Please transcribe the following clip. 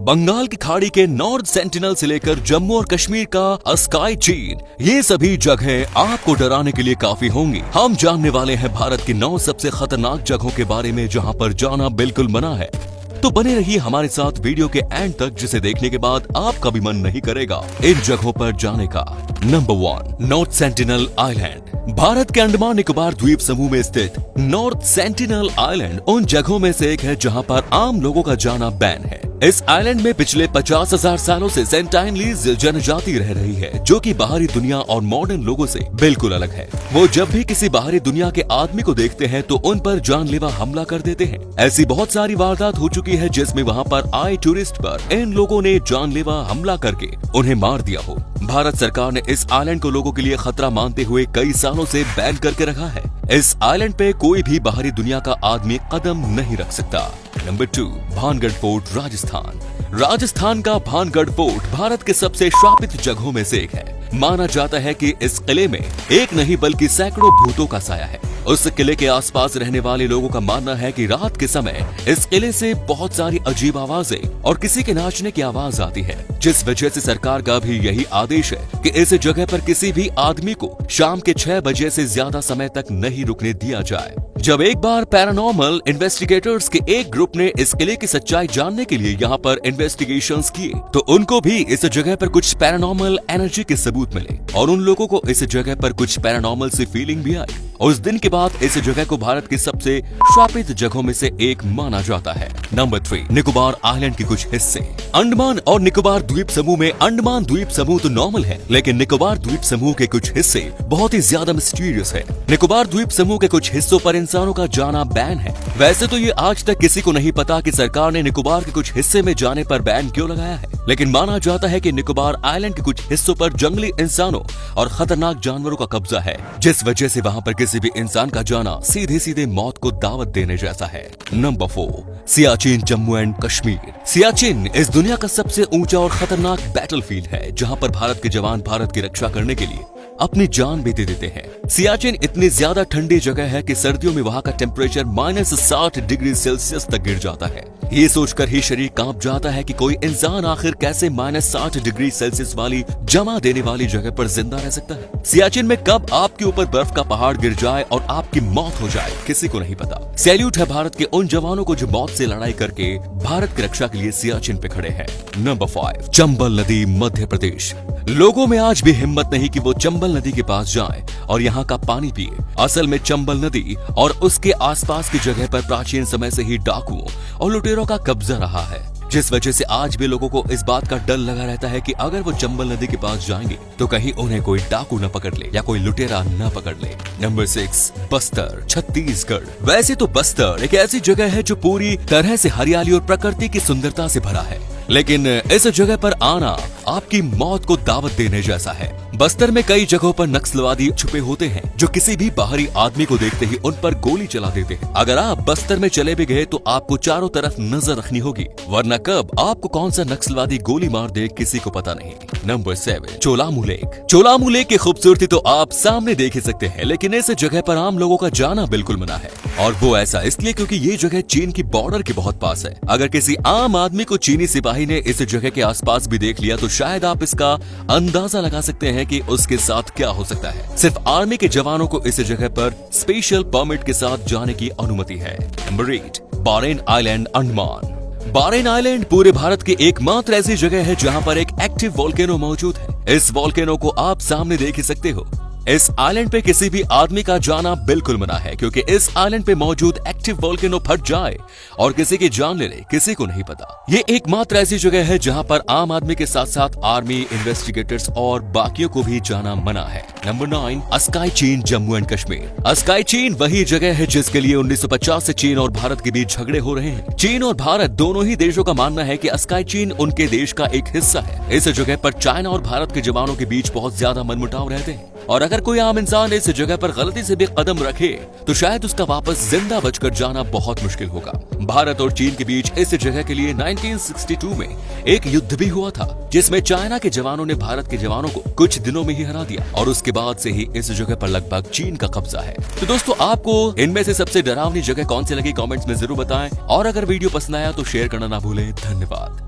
बंगाल की खाड़ी के नॉर्थ सेंटिनल से लेकर जम्मू और कश्मीर का स्काई चीन, ये सभी जगहें आपको डराने के लिए काफी होंगी। हम जानने वाले हैं भारत की 9 सबसे खतरनाक जगहों के बारे में जहां पर जाना बिल्कुल मना है। तो बने रहिए हमारे साथ वीडियो के एंड तक, जिसे देखने के बाद आपका भी मन नहीं करेगा इन जगहों पर जाने का। Number 1, north sentinel island. Bharat के अंडमान निकोबार द्वीप समूह में स्थित नॉर्थ सेंटिनल आइलैंड उन जगहों में से एक है जहां पर आम लोगों का जाना बैन है। इस आइलैंड में पिछले 50,000 सालों से सेंटाइनलीज जनजाति रह रही है, जो कि बाहरी दुनिया और मॉडर्न लोगों से बिल्कुल अलग है। वो जब भी किसी बाहरी दुनिया के आदमी को देखते हैं तो उन पर जानलेवा हमला कर देते हैं। ऐसी बहुत सारी वारदात हो चुकी है जिसमें वहाँ पर आए टूरिस्ट पर इन लोगों ने जानलेवा हमला करके उन्हें मार दिया हो। भारत सरकार ने इस आइलैंड को लोगों के लिए खतरा मानते हुए कई सालों से बैन करके रखा है। इस आइलैंड पे कोई भी बाहरी दुनिया का आदमी कदम नहीं रख सकता। Number 2, Bhangarh fort Rajasthan. राजस्थान का भानगढ़ फोर्ट भारत के सबसे श्रापित जगहों में से एक है। माना जाता है कि इस किले में एक नहीं बल्कि सैकड़ों भूतों का साया है। उस किले के आसपास रहने वाले लोगों का मानना है कि रात के समय इस किले से बहुत सारी अजीब आवाजें और किसी के नाचने की आवाज आती है, जिस वजह से सरकार का भी यही आदेश है कि इस जगह पर किसी भी आदमी को शाम के 6 बजे से ज्यादा समय तक नहीं रुकने दिया जाए। जब एक बार पैरानॉर्मल इन्वेस्टिगेटर्स के एक ग्रुप ने इस किले की सच्चाई जानने के लिए यहाँ पर इन्वेस्टिगेशंस किए तो उनको भी इस जगह पर कुछ पैरानॉर्मल एनर्जी के सबूत मिले और उन लोगों को इस जगह पर कुछ पैरानॉर्मल सी फीलिंग भी आई। उस दिन के बाद इस जगह को भारत की सबसे श्रापित जगहों में से एक माना जाता है। नंबर 3, निकोबार आइलैंड के कुछ हिस्से। अंडमान और निकोबार द्वीप समूह में अंडमान द्वीप समूह तो नॉर्मल है, लेकिन निकोबार द्वीप समूह के कुछ हिस्से बहुत ही ज्यादा मिस्टीरियस है। निकोबार द्वीप समूह के कुछ हिस्सों पर इंसानों का जाना बैन है। वैसे तो ये आज तक किसी को नहीं पता कि सरकार ने निकोबार के कुछ हिस्से में जाने पर बैन क्यों लगाया है, लेकिन माना जाता है कि निकोबार आइलैंड के कुछ हिस्सों पर जंगली इंसानों और खतरनाक जानवरों का कब्जा है, जिस वजह से वहाँ पर किसी भी इंसान का जाना सीधे सीधे मौत को दावत देने जैसा है। Number 4, Siachen Jammu and Kashmir. सियाचिन इस दुनिया का सबसे ऊंचा और खतरनाक बैटलफील्ड है, जहां पर भारत के जवान भारत की रक्षा करने के लिए अपनी जान भी दे देते हैं। सियाचिन इतनी ज्यादा ठंडी जगह है कि सर्दियों में वहाँ का टेम्परेचर -60 डिग्री सेल्सियस तक गिर जाता है। ये सोचकर ही शरीर कांप जाता है कि कोई इंसान आखिर कैसे -60 डिग्री सेल्सियस वाली जमा देने वाली जगह पर जिंदा रह सकता है। सियाचिन में कब आपके ऊपर बर्फ का पहाड़ गिर जाए और आपकी मौत हो जाए, किसी को नहीं पता। सैल्यूट है भारत के उन जवानों को जो मौत से लड़ाई करके भारत की रक्षा के लिए सियाचिन पे खड़े हैं। नंबर 5, चंबल नदी, मध्य प्रदेश। लोगों में आज भी हिम्मत नहीं कि वो चंबल नदी के पास जाएं और यहाँ का पानी पिए। असल में चंबल नदी और उसके आसपास की जगह पर प्राचीन समय से ही डाकुओं और लुटेरों का कब्जा रहा है, जिस वजह से आज भी लोगों को इस बात का डर लगा रहता है कि अगर वो चंबल नदी के पास जाएंगे तो कहीं उन्हें कोई डाकू न पकड़ ले या कोई लुटेरा न पकड़ ले। नंबर 6, बस्तर, छत्तीसगढ़। वैसे तो बस्तर एक ऐसी जगह है जो पूरी तरह से हरियाली और प्रकृति की सुंदरता से भरा है, लेकिन इस जगह पर आना आपकी मौत को दावत देने जैसा है। बस्तर में कई जगहों पर नक्सलवादी छुपे होते हैं जो किसी भी बाहरी आदमी को देखते ही उन पर गोली चला देते हैं। अगर आप बस्तर में चले भी गए तो आपको चारों तरफ नजर रखनी होगी, वरना कब आपको कौन सा नक्सलवादी गोली मार दे किसी को पता नहीं। Number 7, Cholamu lake. Cholamu lake की खूबसूरती तो आप सामने देख ही सकते हैं, लेकिन इस जगह पर आम लोगों का जाना बिल्कुल मना है, और वो ऐसा इसलिए क्योंकि ये जगह चीन की बॉर्डर के बहुत पास है। अगर किसी आम आदमी को चीनी सिपाही ने इस जगह के आसपास भी देख लिया तो शायद आप इसका अंदाजा लगा सकते हैं कि उसके साथ क्या हो सकता है। सिर्फ आर्मी के जवानों को इस जगह पर स्पेशल परमिट के साथ जाने की अनुमति है। Number 8, Warren island, Andaman. Warren island पूरे भारत की एकमात्र ऐसी जगह है जहां पर एक एक्टिव वोल्केनो मौजूद है। इस वोल्केनो को आप सामने देख ही सकते हो। इस आइलैंड पे किसी भी आदमी का जाना बिल्कुल मना है, क्योंकि इस आइलैंड पे मौजूद एक्टिव वोल्केनो फट जाए और किसी की जान ले ले, किसी को नहीं पता। ये एकमात्र ऐसी जगह है जहां पर आम आदमी के साथ साथ आर्मी, इन्वेस्टिगेटर्स और बाकियों को भी जाना मना है। नंबर 9, स्काई चीन, जम्मू एंड कश्मीर। स्काई चीन वही जगह है जिसके लिए 1950 से चीन और भारत के बीच झगड़े हो रहे हैं। चीन और भारत दोनों ही देशों का मानना है कि स्काई चीन उनके देश का एक हिस्सा है। इस जगह पर चाइना और भारत के जवानों के बीच बहुत ज्यादा मनमुटाव रहते हैं, और अगर कोई आम इंसान इस जगह पर गलती से भी कदम रखे तो शायद उसका वापस जिंदा बचकर जाना बहुत मुश्किल होगा। भारत और चीन के बीच इस जगह के लिए 1962 में एक युद्ध भी हुआ था, जिसमें चाइना के जवानों ने भारत के जवानों को कुछ दिनों में ही हरा दिया, और उसके बाद से ही इस जगह पर लगभग चीन का कब्जा है। तो दोस्तों, आपको इनमें से सबसे डरावनी जगह कौन सी लगी कमेंट्स में जरूर बताएं, और अगर वीडियो पसंद आया तो शेयर करना ना भूलें। धन्यवाद।